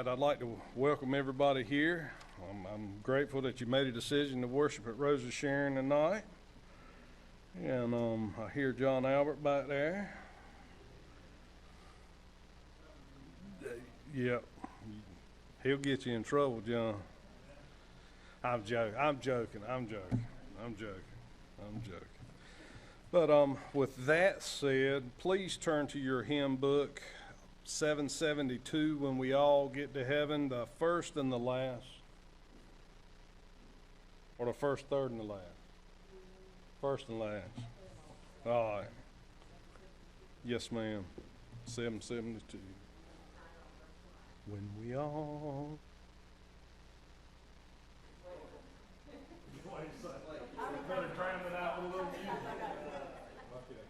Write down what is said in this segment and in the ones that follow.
right, I'd like to welcome everybody here. I'm grateful that you made a decision to worship at Rosa Sharon tonight. And I hear John Albert back there. Yep, he'll get you in trouble, John. I'm joking. But with that said, please turn to your hymn book, 772, When We All Get to Heaven, the first and the last. Or the first, third, and the last? First and last. All right. Yes, ma'am. 772. When we all... Better drown it out with a little music. Okay.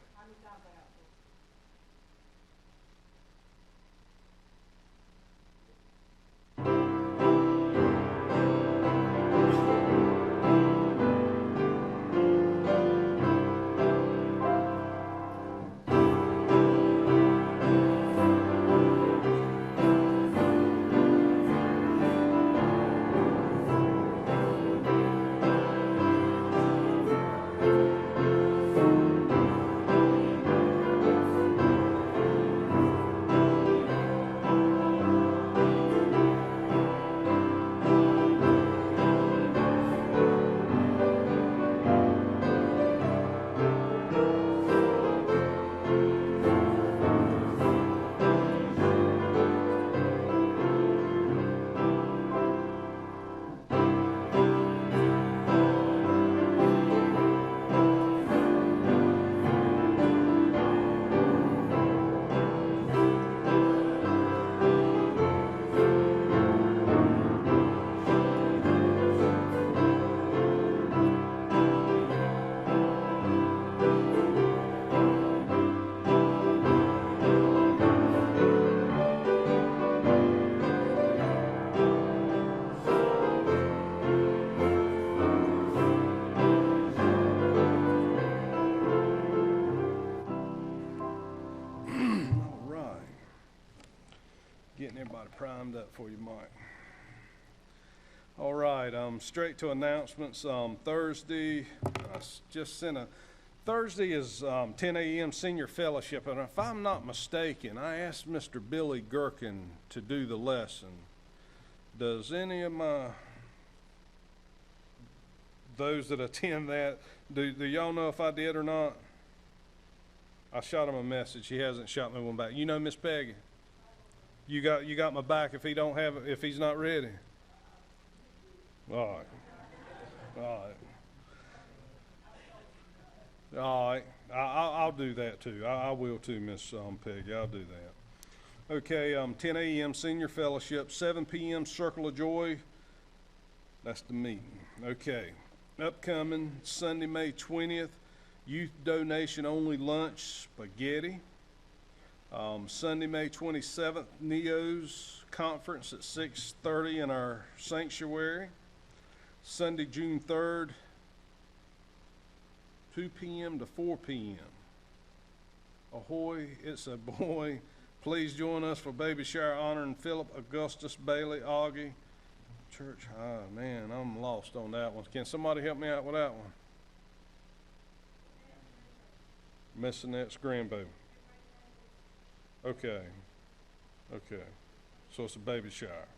Getting everybody primed up for you, Mike. All right, straight to announcements. Thursday, I just sent a, Thursday is 10 a.m. Senior Fellowship, and if I'm not mistaken, I asked Mr. Billy Gherkin to do the lesson. Does any of those that attend that, do y'all know if I did or not? I shot him a message. He hasn't shot me one back. You know Miss Peggy? You got my back if he don't have it, if he's not ready. All right. I'll do that too. I will too, Miss Peggy. I'll do that. Okay. 10 a.m. Senior Fellowship, 7 p.m. Circle of Joy. That's the meeting. Okay. Upcoming Sunday, May 20th, youth donation only lunch, spaghetti. Sunday, May 27th, NEO's conference at 6:30 in our sanctuary. Sunday, June 3rd, 2 p.m. to 4 p.m. Ahoy, it's a boy. Please join us for baby shower honoring Philip Augustus Bailey Augie. Church, oh man, I'm lost on that one. Can somebody help me out with that one? Missing that screen, baby. Okay. So it's a baby shower.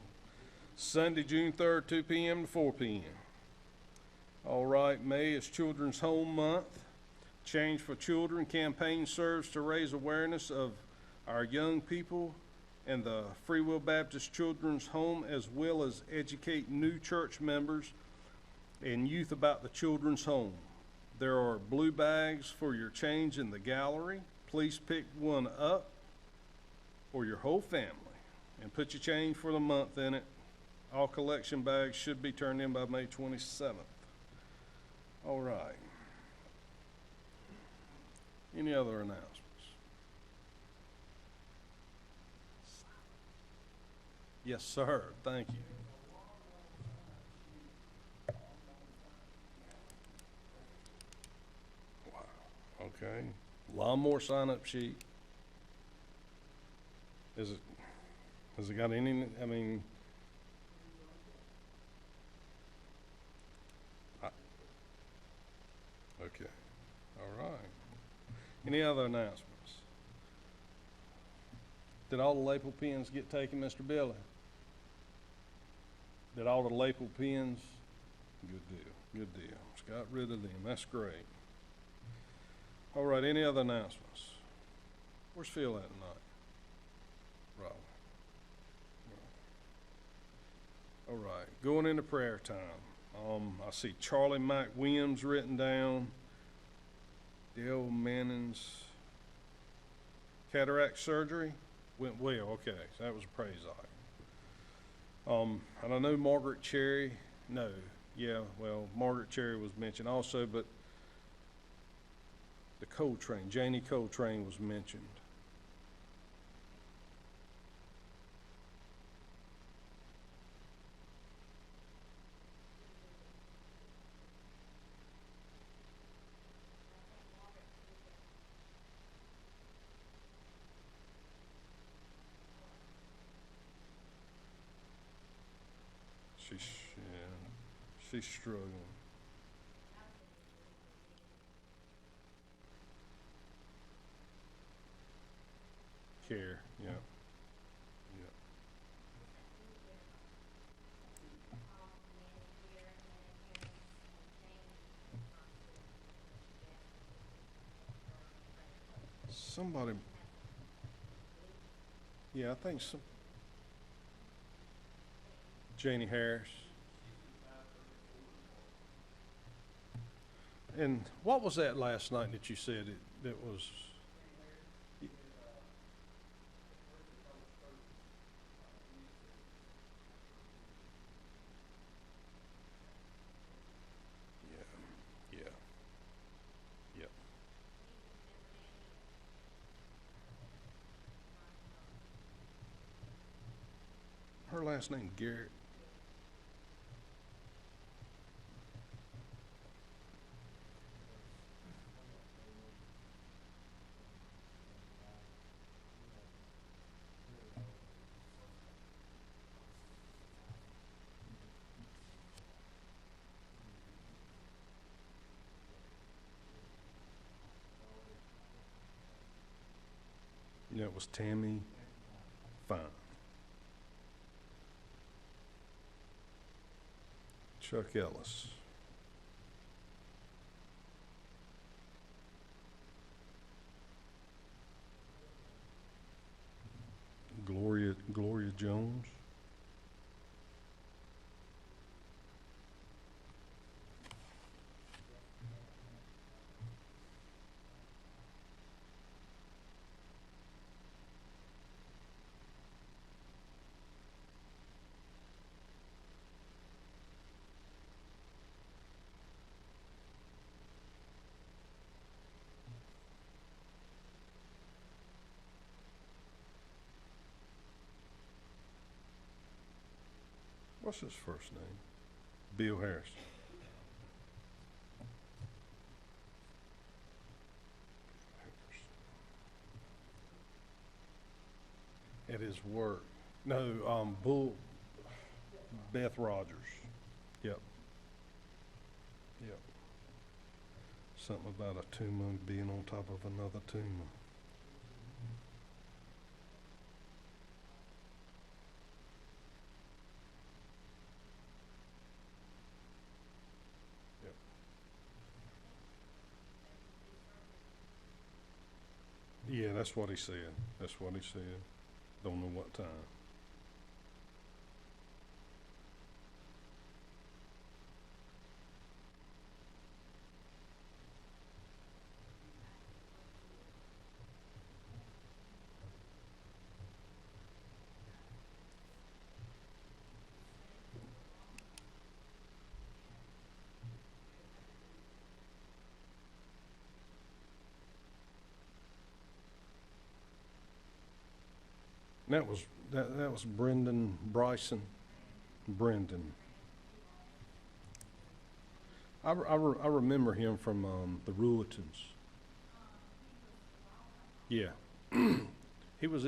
Sunday, June 3rd, 2 p.m. to 4 p.m. All right, May is Children's Home Month. Change for Children campaign serves to raise awareness of our young people and the Free Will Baptist Children's Home, as well as educate new church members and youth about the Children's Home. There are blue bags for your change in the gallery. Please pick one up for your whole family and put your change for the month in it. All collection bags should be turned in by May 27th. All right. Any other announcements? Yes, sir. Thank you. Wow. Okay. Lawnmower sign-up sheet. Is it Has it got any, I mean, okay, all right. Any other announcements? Did all the Lapel pens get taken, Mr. Billy? Did all the Lapel pens? Good deal, good deal. Just got rid of them, that's great. All right, any other announcements? Where's Phil at tonight? Right. All right, going into prayer time. I see Charlie Mike Williams written down. Dale Manning's cataract surgery went well. Okay, so that was a praise item. And I know Margaret Cherry. No, yeah, well, Margaret Cherry was mentioned also, but the Coltrane, Janie Coltrane was mentioned. She's struggling. Care, yeah. Yeah. Somebody, yeah, I think some, Janie Harris. And what was that last night that you said that was? Yeah, yeah, yep. Her last name Garrett. That was Tammy Fine. Chuck Ellis. Gloria Jones. What's his first name? Bill Harris. At his work. No, Beth Rogers. Yep. Yep. Something about a tumor being on top of another tumor. Yep. Yeah, that's what he said. That's what he said. Don't know what time. And that was Brendan Bryson. Brendan. I remember him from the Ruletons. Yeah. He was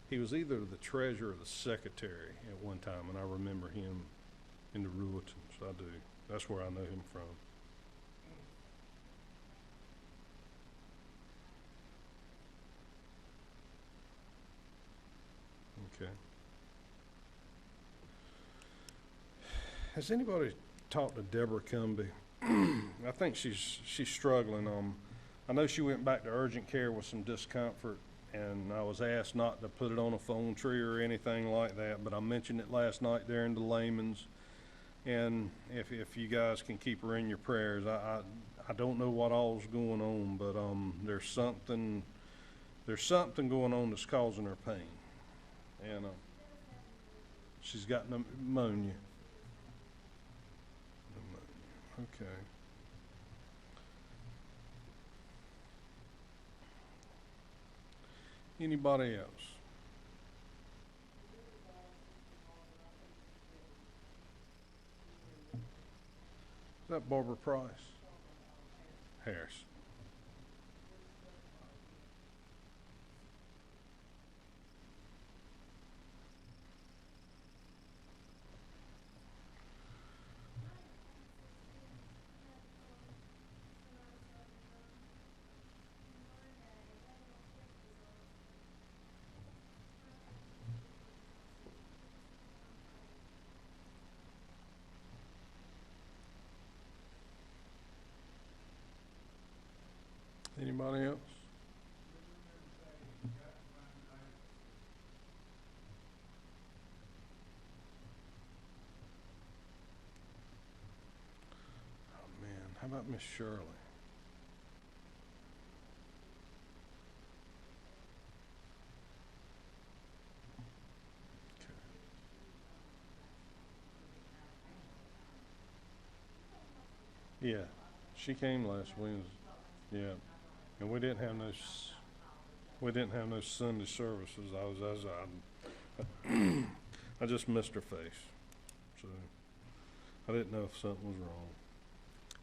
He was either the treasurer or the secretary at one time, and I remember him in the Ruletons. I do. That's where I know him from. Okay. Has anybody talked to Deborah Cumby? I think she's struggling. I know she went back to urgent care with some discomfort, and I was asked not to put it on a phone tree or anything like that, but I mentioned it last night there in the layman's. And if you guys can keep her in your prayers, I don't know what all's going on, but there's something going on that's causing her pain, and she's got pneumonia. Okay. Anybody else? Is that Barbara Price? Harris. Anybody else? Oh man, how about Miss Shirley? Okay. Yeah, she came last Wednesday. Yeah, and we didn't have no Sunday services. I just missed her face, so I didn't know if something was wrong.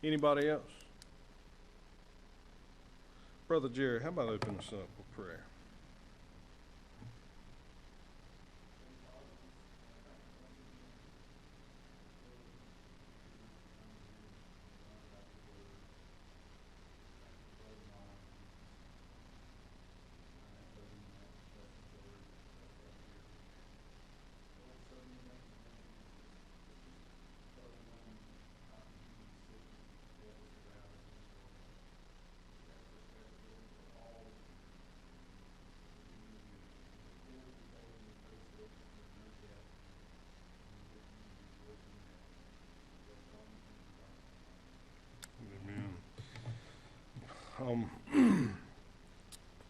Anybody else? Brother Jerry, how about open us up with prayer?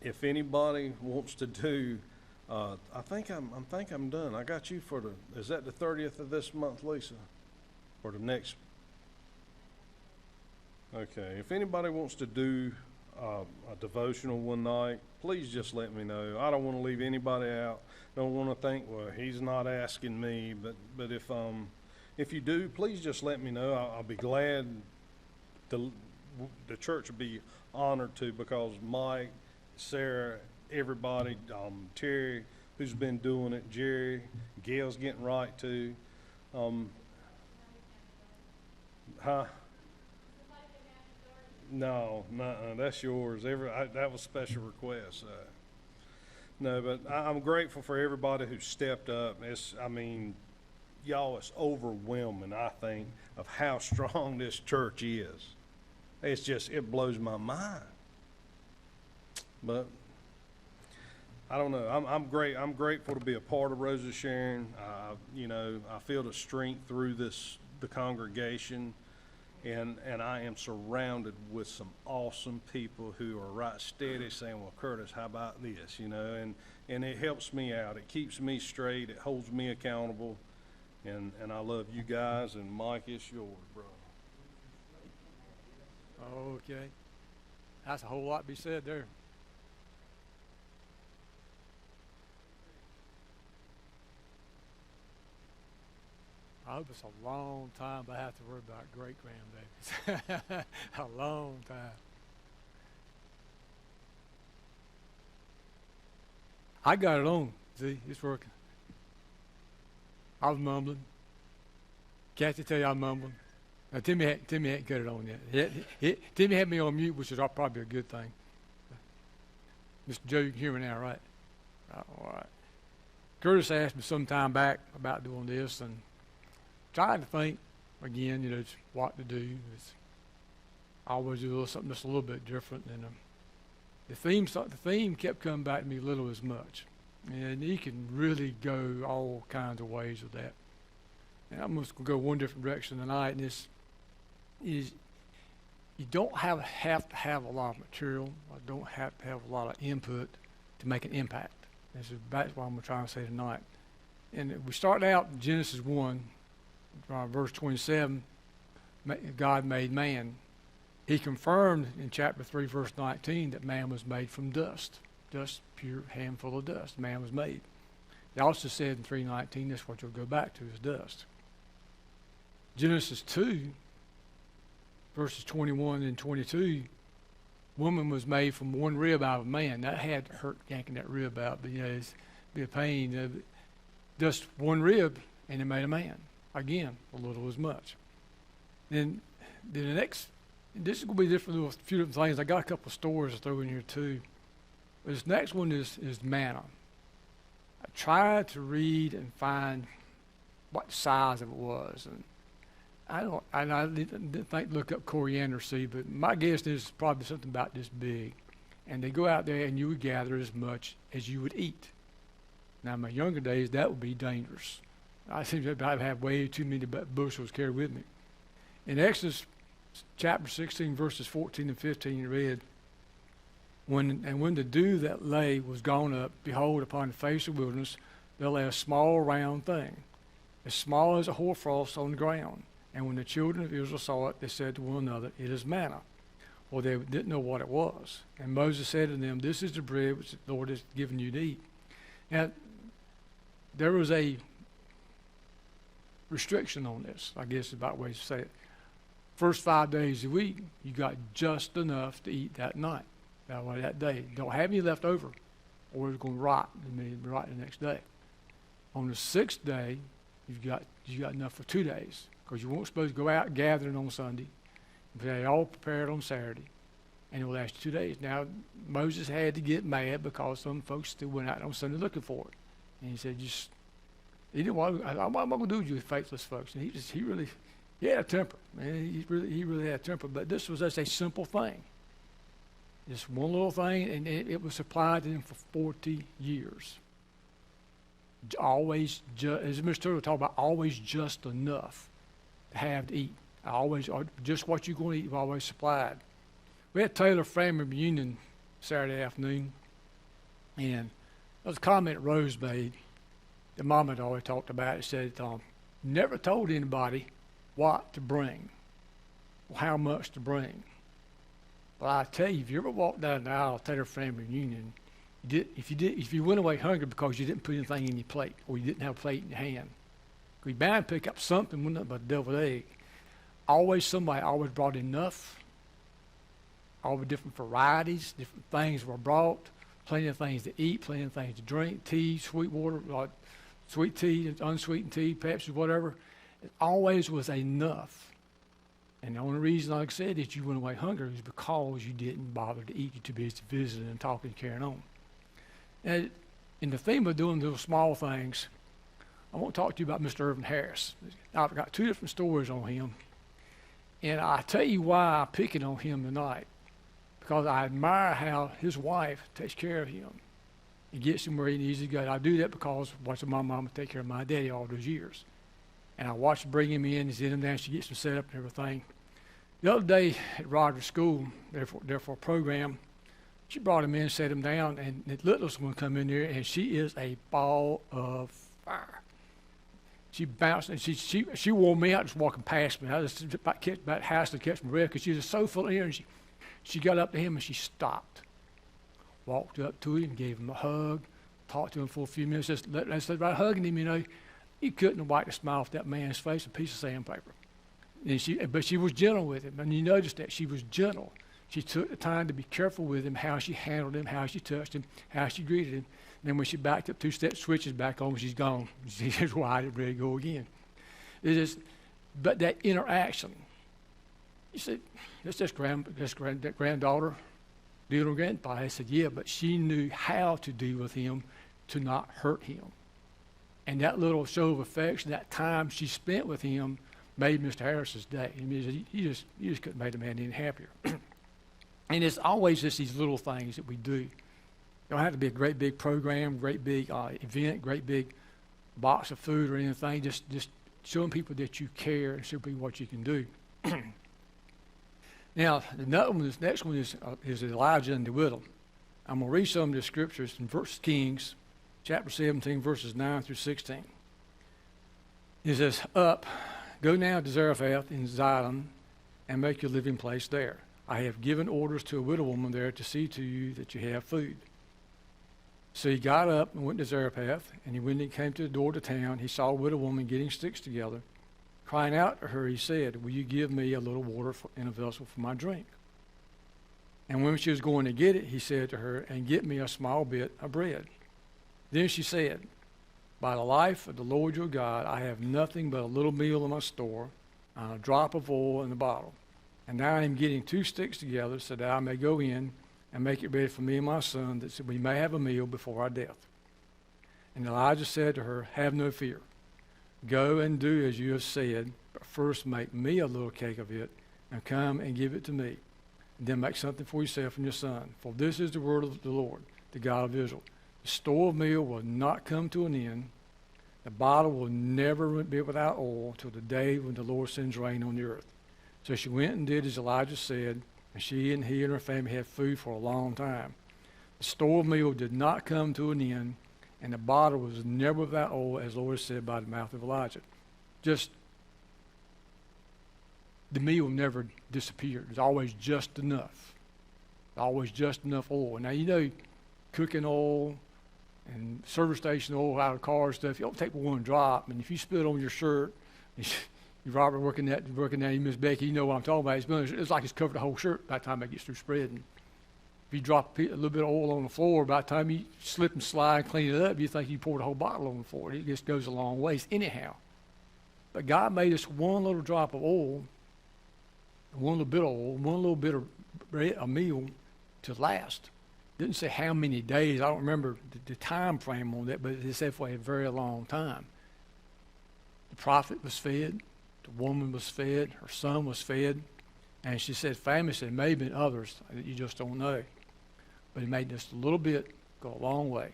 If anybody wants to do, I think I'm done. I got you for is that the 30th of this month, Lisa? Or the next? Okay, if anybody wants to do a devotional one night, please just let me know. I don't want to leave anybody out. Don't want to think, well, he's not asking me, but if you do, please just let me know. I'll be glad. The church would be honored to, because Mike, Sarah, everybody, Terry, who's been doing it, Jerry, Gail's getting right too. Huh? No, that's yours. That was special request. No, but I'm grateful for everybody who stepped up. Y'all, it's overwhelming, I think, of how strong this church is. It blows my mind. But I don't know. I'm grateful to be a part of Rosa Sharon. I feel the strength through the congregation, and I am surrounded with some awesome people who are right steady saying, well, Curtis, how about this? And it helps me out. It keeps me straight. It holds me accountable. And I love you guys, and Mike, it's yours, bro. Okay. That's a whole lot to be said there. I hope it's a long time, but I have to worry about great grandbabies. A long time. I got it on. See, it's working. I was mumbling. Kathy tell you I'm mumbling. Now, Timmy hadn't cut it on yet. Timmy had me on mute, which is probably a good thing. Mr. Joe, you can hear me now, right? All right. Curtis asked me some time back about doing this, and trying to think again, just what to do. I always do something that's a little bit different, and the theme kept coming back to me little as much, and you can really go all kinds of ways with that. And I'm just going to go one different direction tonight, and this is you don't have to have a lot of material, or don't have to have a lot of input to make an impact. That's what I'm trying to say tonight. And we start out in Genesis 1, verse 27, God made man. He confirmed in chapter 3, verse 19, that man was made from dust. Dust, pure handful of dust. Man was made. He also said in 3:19, that's what you'll go back to, is dust. Genesis 2, verses 21 and 22, woman was made from one rib out of a man. That had to hurt yanking that rib out, but it's be a pain. Just one rib, and it made a man. Again, a little as much. Then the next, this is going to be different with a few different things. I got a couple of stories to throw in here too. This next one is manna. I tried to read and find what the size of it was, and I didn't look up coriander seed, but my guess is probably something about this big. And they go out there and you would gather as much as you would eat. Now, in my younger days, that would be dangerous. I seem to have way too many bushels carried with me. In Exodus chapter 16, verses 14 and 15, read, when the dew that lay was gone up, behold, upon the face of the wilderness, there lay a small round thing, as small as a hoarfrost on the ground. And when the children of Israel saw it, they said to one another, it is manna. Well, they didn't know what it was. And Moses said to them, this is the bread which the Lord has given you to eat. Now, there was a restriction on this, I guess is about the way to say it. First 5 days a week, you got just enough to eat that night, that day. Don't have any left over, or it's going to rot. It may rot the next day. On the 6th day, you got enough for 2 days, because you weren't supposed to go out gathering on Sunday. They all prepared on Saturday, and it will last 2 days. Now, Moses had to get mad because some folks still went out on Sunday looking for it. And he said, he didn't want to, what am I going to do with you faithless folks? And he had a temper. Man, he really had a temper. But this was just a simple thing. Just one little thing, and it was supplied to them for 40 years. Always, as Mr. Turtle talked about, always just enough to have to eat. Just what you're going to eat, you've always supplied. We had Taylor family reunion Saturday afternoon, and there was a comment Rose made that Mama had always talked about. It said, never told anybody what to bring, or how much to bring. But I tell you, if you ever walked down the aisle at Taylor family reunion, if you went away hungry because you didn't put anything in your plate, or you didn't have a plate in your hand, you're bound to pick up something, wasn't it, but a deviled egg. Somebody always brought enough. All the different varieties, different things were brought. Plenty of things to eat, plenty of things to drink, tea, sweet water, sweet tea, unsweetened tea, Pepsi, whatever. It always was enough. And the only reason, like I said, that you went away hungry is because you didn't bother to eat. You're too busy visiting and talking and carrying on. And in the theme of doing those small things, I want to talk to you about Mr. Irvin Harris. I've got 2 different stories on him. And I tell you why I'm picking on him tonight. Because I admire how his wife takes care of him and gets him where he needs to go. I do that because I watched my mama take care of my daddy all those years. And I watched her bring him in and sit him down. She gets him set up and everything. The other day at Rogers School, there for a program, she brought him in, set him down, and the littlest one come in there, and she is a ball of fire. She bounced, and she wore me out just walking past me. I was about house to catch my breath because she was so full of energy. She got up to him and she stopped, walked up to him, gave him a hug, talked to him for a few minutes. Just right hugging him, you couldn't have wiped a smile off that man's face with a piece of sandpaper. But she was gentle with him, and you noticed that she was gentle. She took the time to be careful with him, how she handled him, how she touched him, how she greeted him. And then when she backed up 2 steps, switches back on, she's gone. She's wide and ready to go again. But that interaction. You said, that's just granddaughter dealing with grandpa. I said, yeah, but she knew how to deal with him to not hurt him. And that little show of affection, that time she spent with him, made Mr. Harris's day. I mean, you just couldn't make the man any happier. And it's always just these little things that we do. It don't have to be a great big program, great big event, great big box of food or anything. Just showing people that you care and showing people what you can do. Now, the next one is Elijah and the widow. I'm going to read some of the scriptures in 1 Kings, chapter 17, verses 9 through 16. It says, "Up, go now to Zarephath in Zidon, and make your living place there. I have given orders to a widow woman there to see to you that you have food." So he got up and went to Zarephath, and when he came to the door of the town, he saw a widow woman getting sticks together. Crying out to her, he said, "Will you give me a little water in a vessel for my drink?" And when she was going to get it, he said to her, "And get me a small bit of bread." Then she said, "By the life of the Lord your God, I have nothing but a little meal in my store, and a drop of oil in the bottle. And now I am getting 2 sticks together so that I may go in and make it ready for me and my son, that we may have a meal before our death." And Elijah said to her, "Have no fear. Go and do as you have said, but first make me a little cake of it, and come and give it to me. And then make something for yourself and your son. For this is the word of the Lord, the God of Israel. The store of meal will not come to an end. The bottle will never be without oil till the day when the Lord sends rain on the earth." So she went and did as Elijah said, and she and he and her family had food for a long time. The store of meal did not come to an end, and the bottle was never without oil, as the Lord said by the mouth of Elijah. Just, the meal never disappeared. There's always just enough. Always just enough oil. Now, you know, cooking oil and service station oil out of car and stuff, you don't take one drop, and if you spill it on your shirt, you Robert working there, you Miss Becky, you know what I'm talking about. It's like it's covered the whole shirt by the time it gets through spreading. If you drop a little bit of oil on the floor, by the time you slip and slide and clean it up, you think you poured a whole bottle on the floor. It just goes a long ways anyhow. But God made us one little drop of oil, one little bit of oil, one little bit of bread, a meal to last. Didn't say how many days. I don't remember the time frame on that, but it said for a very long time. The prophet was fed. The woman was fed. Her son was fed. And she said, family said, maybe others that you just don't know. But it made just a little bit go a long way.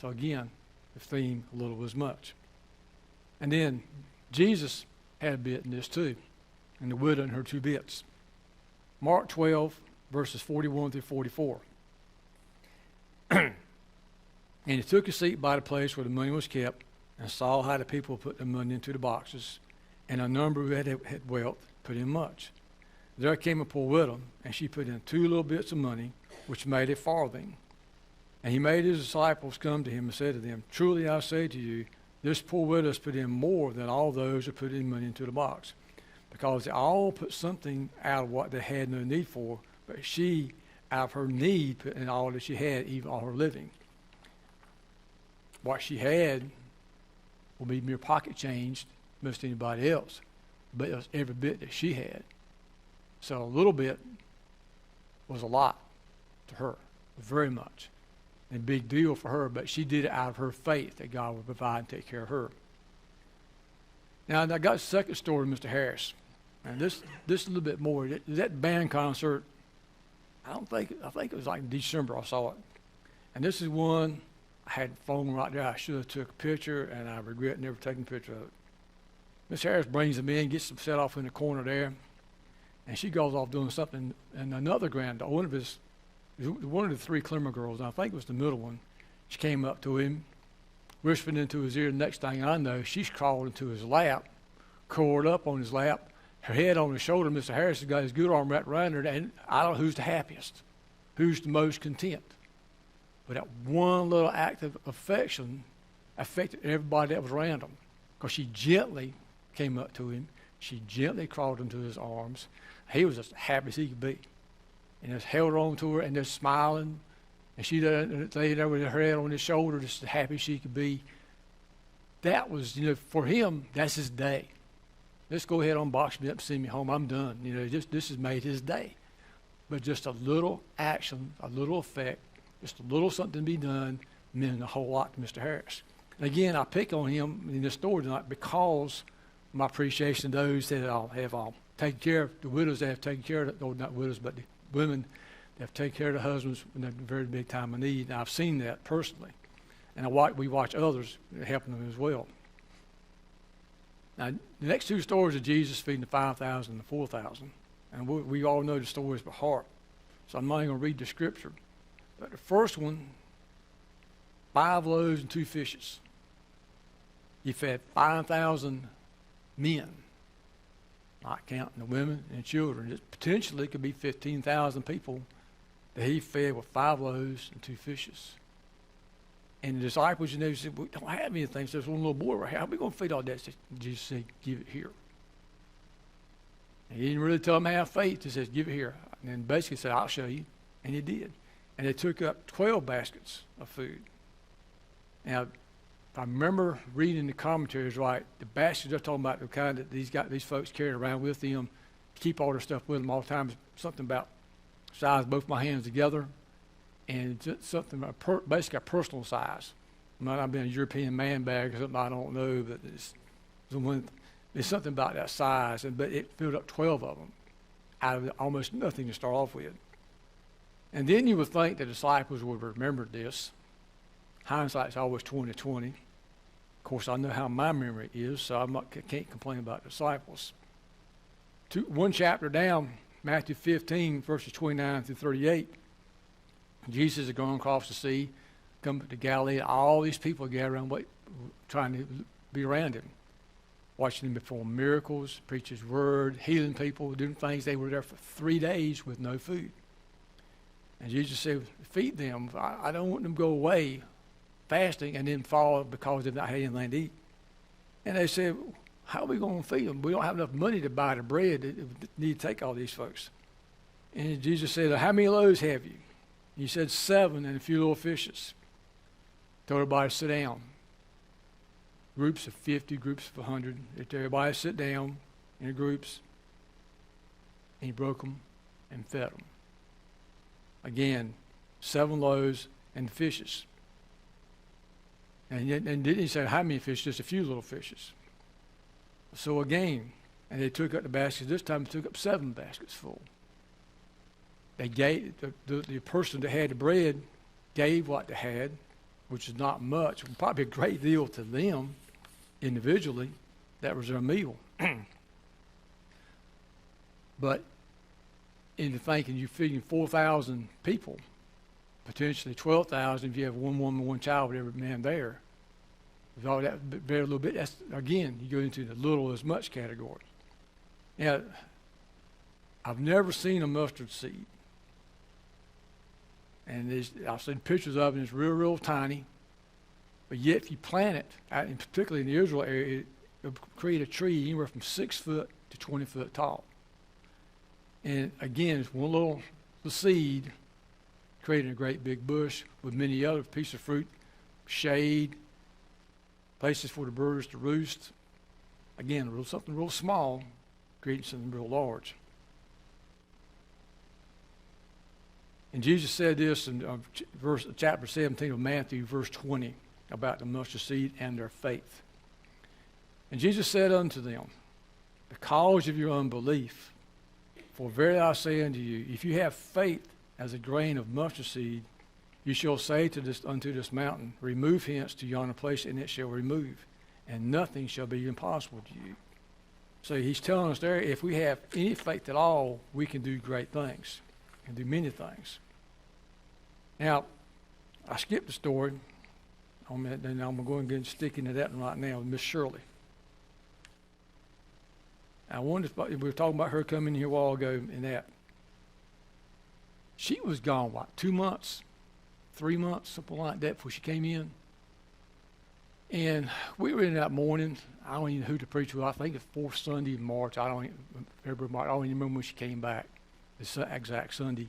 So again, the theme, a little was much. And then Jesus had a bit in this too, and the widow and her 2 bits. Mark 12, verses 41 through 44. "And he took a seat by the place where the money was kept, and saw how the people put the money into the boxes, and a number who had wealth put in much. There came a poor widow, and she put in 2 little bits of money, which made a farthing. And he made his disciples come to him and said to them, Truly I say to you, this poor widow has put in more than all those who put in money into the box, because they all put something out of what they had no need for, but she, out of her need, put in all that she had, even all her living. What she had will be mere pocket change, most anybody else, but it was every bit that she had. So a little bit was a lot to her, very much. A big deal for her, but she did it out of her faith that God would provide and take care of her. Now, I got a second story, Mr. Harris. And this a little bit more. That band concert, I think it was like in December I saw it. And this is one, I had the phone right there. I should have took a picture, and I regret never taking a picture of it. Miss Harris brings them in, gets them set off in the corner there, and she goes off doing something. And another granddaughter, one of the 3 Clemmer girls, I think it was the middle one, she came up to him, whispered into his ear. The next thing I know, she's crawled into his lap, curled up on his lap, her head on his shoulder. Mr. Harris has got his good arm wrapped around her, and I don't know who's the happiest, who's the most content. But that one little act of affection affected everybody that was around him, because she gently came up to him. She gently crawled into his arms. He was as happy as he could be. and just held on to her and just smiling. And she laid there with her head on his shoulder, just as happy as she could be. That was, for him, that's his day. Let's go ahead on, box me up, send me home. I'm done. This has made his day. But just a little action, a little effect, just a little something to be done, meant a whole lot to Mr. Harris. And again, I pick on him in this story tonight because my appreciation of those that have taken care of the widows that have taken care of, not widows, but the women that have taken care of the husbands in a very big time of need. And I've seen that personally. And we watch others helping them as well. Now, the next two stories of Jesus feeding the 5,000 and the 4,000. And we all know the stories by heart. So I'm not even going to read the scripture. But the first one, 5 loaves and 2 fishes. He fed 5,000 men, not counting the women and children. It potentially could be 15,000 people that he fed with 5 loaves and 2 fishes. And the disciples, said, we don't have anything. So there's one little boy right here. How are we going to feed all that? Jesus said, give it here. And he didn't really tell them to have faith. He says, give it here. And then basically said, I'll show you. And he did. And they took up 12 baskets of food. Now, if I remember reading the commentaries right, the baskets they're talking about the kind that these folks carried around with them to keep all their stuff with them all the time. Something about size both my hands together. And just something, basically a personal size. It might not be a European man bag or something, I don't know, but there's something about that size. But it filled up 12 of them out of almost nothing to start off with. And then you would think the disciples would remember this. Hindsight's always 20/20. Of course, I know how my memory is, so I can't complain about the disciples. One chapter down, Matthew 15, verses 29 through 38. Jesus is going across the sea, come to Galilee. All these people gather around, trying to be around him, watching him perform miracles, preach his word, healing people, doing things. They were there for 3 days with no food. And Jesus said, feed them. I don't want them to go away fasting and then fall because they've not had anything to eat. And they said, how are we going to feed them? We don't have enough money to buy the bread. We need to take all these folks. And Jesus said, how many loaves have you? He said 7 and a few little fishes. Told everybody to sit down. Groups of 50, groups of 100. They told everybody to sit down in groups. And he broke them and fed them. Again, 7 loaves and the fishes. And didn't he say how many fishes? Just a few little fishes. So again, and they took up the baskets. This time they took up 7 baskets full. They gave, the person that had the bread gave what they had, which is not much, probably a great deal to them individually. That was their meal. But into thinking you're feeding 4,000 people, potentially 12,000 if you have one woman, one child with every man there. With all that very little bit, that's, again, you go into the little as much category. Now, I've never seen a mustard seed. And I've seen pictures of it, and it's real, real tiny. But yet, if you plant it, and particularly in the Israel area, it'll create a tree anywhere from 6 foot to 20 foot tall. And again, it's one little seed creating a great big bush with many other pieces of fruit, shade, places for the birds to roost. Again, something real small, creating something real large. And Jesus said this in chapter 17 of Matthew, verse 20, about the mustard seed and their faith. And Jesus said unto them, because of your unbelief, for verily I say unto you, if you have faith as a grain of mustard seed, you shall say unto this mountain, remove hence to yonder place, and it shall remove, and nothing shall be impossible to you. So he's telling us there, if we have any faith at all, we can do great things. And do many things. Now, I skipped the story, and I'm going to go and stick into that one right now with Miss Shirley. I wondered, we were talking about her coming here a while ago and that. She was gone, 2 months, 3 months, something like that before she came in. And we were in that morning. I don't even know who to preach with. I think it's 4th Sunday in March. I don't even remember when she came back. The exact Sunday.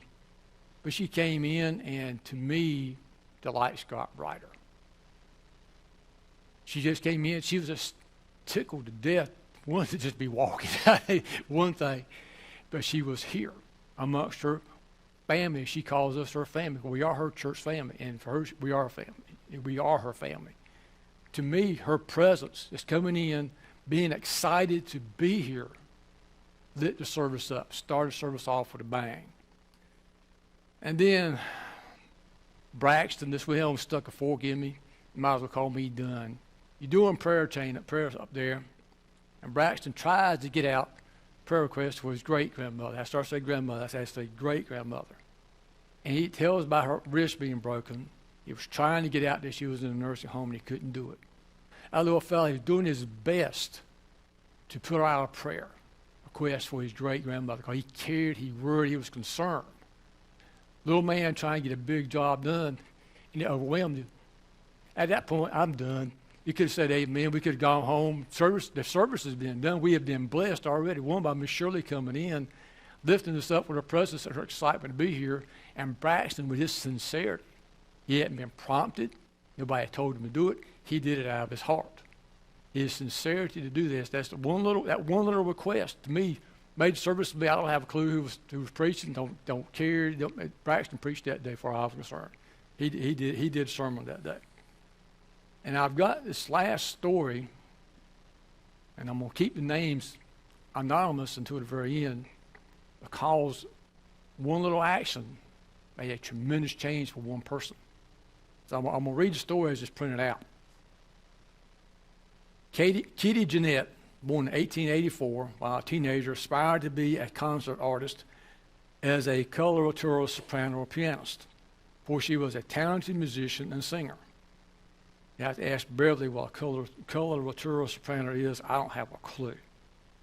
But she came in, and to me, the lights got brighter. She just came in. She was just tickled to death. Wanted to just be walking. One thing. But she was here amongst her family. She calls us her family. We are her church family. And for her, we are her family. We are her family. To me, her presence, just coming in, being excited to be here, lit the service up, started the service off with a bang. And then Braxton, this Wilhelm stuck a fork in me. You might as well call me done. You're doing prayers up there, and Braxton tries to get out prayer requests for his great-grandmother. I start to say grandmother, I say great-grandmother. And he tells about her wrist being broken. He was trying to get out that she was in a nursing home, and he couldn't do it. Our little fellow, he was doing his best to put out a prayer request for his great-grandmother, because he cared, he worried, he was concerned. Little man trying to get a big job done, and it overwhelmed him. At that point, I'm done. You could have said amen. We could have gone home. The service has been done. We have been blessed already. One by Miss Shirley coming in, lifting us up with her presence and her excitement to be here, and Braxton with his sincerity. He hadn't been prompted. Nobody had told him to do it. He did it out of his heart. His sincerity to do this. That's that one little request to me made the service to be. I don't have a clue who was preaching. Don't care. Braxton preached that day, far as I was concerned. He did a sermon that day. And I've got this last story, and I'm going to keep the names anonymous until the very end, because one little action made a tremendous change for one person. So I'm going to read the story as it's printed out. Kitty Jeanette, born in 1884, while a teenager, aspired to be a concert artist as a coloratura soprano or pianist, for she was a talented musician and singer. You have to ask Beverly what a coloratura soprano is. I don't have a clue.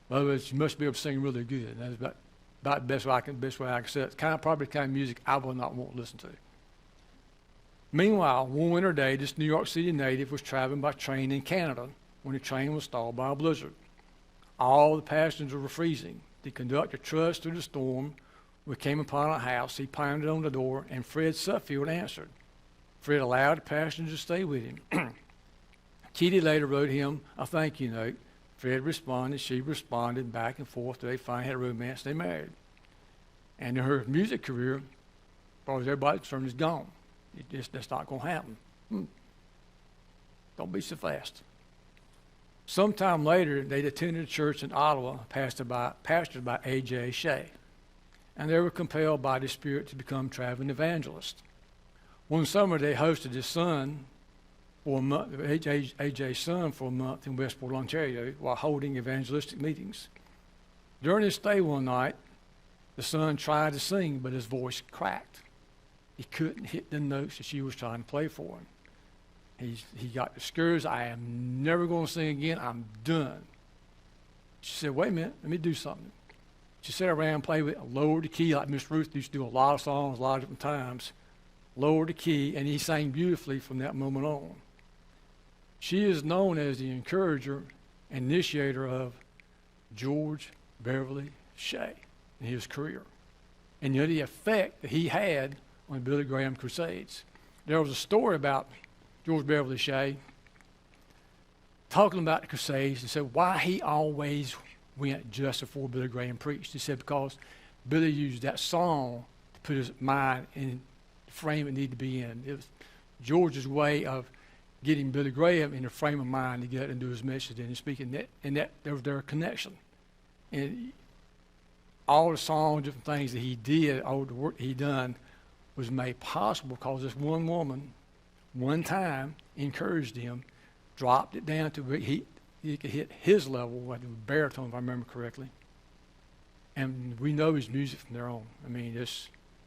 But she must be able to sing really good. And that's about the best way I can say it. It's probably the kind of music I would not want to listen to. Meanwhile, one winter day, this New York City native was traveling by train in Canada when the train was stalled by a blizzard. All the passengers were freezing. The conductor trudged through the storm. We came upon a house. He pounded on the door, and Fred Suffield answered. Fred allowed the passengers to stay with him. Kitty later wrote him a thank you note. Fred responded, she responded, back and forth till they finally had a romance. They married. And her music career, as far as everybody's concerned, is gone. That's not going to happen. Don't be so fast. Sometime later, they'd attended a church in Ottawa, pastored by A.J. Shea, and they were compelled by the Spirit to become traveling evangelists. One summer, they hosted his son for a month, A.J.'s son, for a month in Westport, Ontario, while holding evangelistic meetings. During his stay one night, the son tried to sing, but his voice cracked. He couldn't hit the notes that she was trying to play for him. He got discouraged. I am never going to sing again. I'm done. She said, wait a minute, let me do something. She sat around and played with lowered the key, like Miss Ruth used to do a lot of songs a lot of different times. Lowered the key, and he sang beautifully from that moment on. She is known as the encourager and initiator of George Beverly Shea in his career, and yet the effect that he had on the Billy Graham Crusades. There was a story about George Beverly Shea talking about the Crusades and said why he always went just before Billy Graham preached. He said because Billy used that song to put his mind in the frame it needed to be in. It was George's way of getting Billy Graham in the frame of mind to get into his message and speaking that, and that there was their connection. And all the songs, different things that he did, all the work he done was made possible because this one woman, one time, encouraged him, dropped it down to where he could hit his level, like the baritone, if I remember correctly. And we know his music from there on. I mean,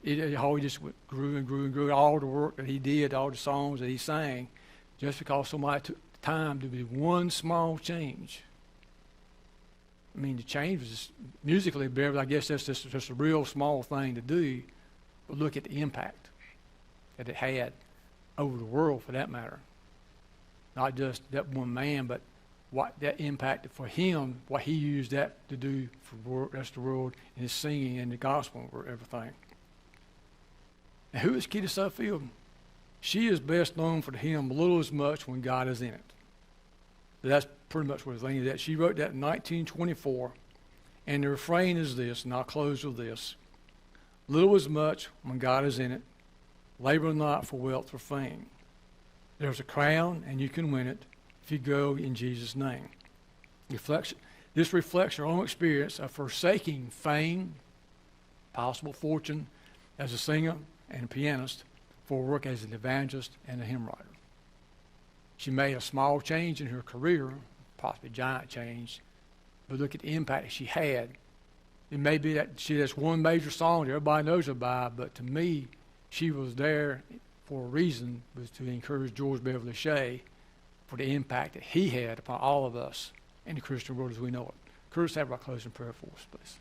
it always just grew and grew and grew. All the work that he did, all the songs that he sang, just because somebody took the time to be one small change. I mean, the change was just musically, Beverly, I guess that's just a real small thing to do, but look at the impact that it had over the world, for that matter. Not just that one man, but what that impacted for him, what he used that to do for the rest of the world in his singing and the gospel and everything. And who is Kitty Suffield? She is best known for the hymn Little As Much When God Is In It. That's pretty much what the thing is. That she wrote that in 1924, and the refrain is this, and I'll close with this. Little is much when God is in it. Labor not for wealth or fame. There's a crown, and you can win it if you go in Jesus' name. This reflects her own experience of forsaking fame, possible fortune as a singer and a pianist for work as an evangelist and a hymn writer. She made a small change in her career, possibly a giant change, but look at the impact she had. It may be that she has one major song that everybody knows her by, but to me, she was there for a reason, was to encourage George Beverly Shea for the impact that he had upon all of us in the Christian world as we know it. Curtis, have our closing prayer for us, please.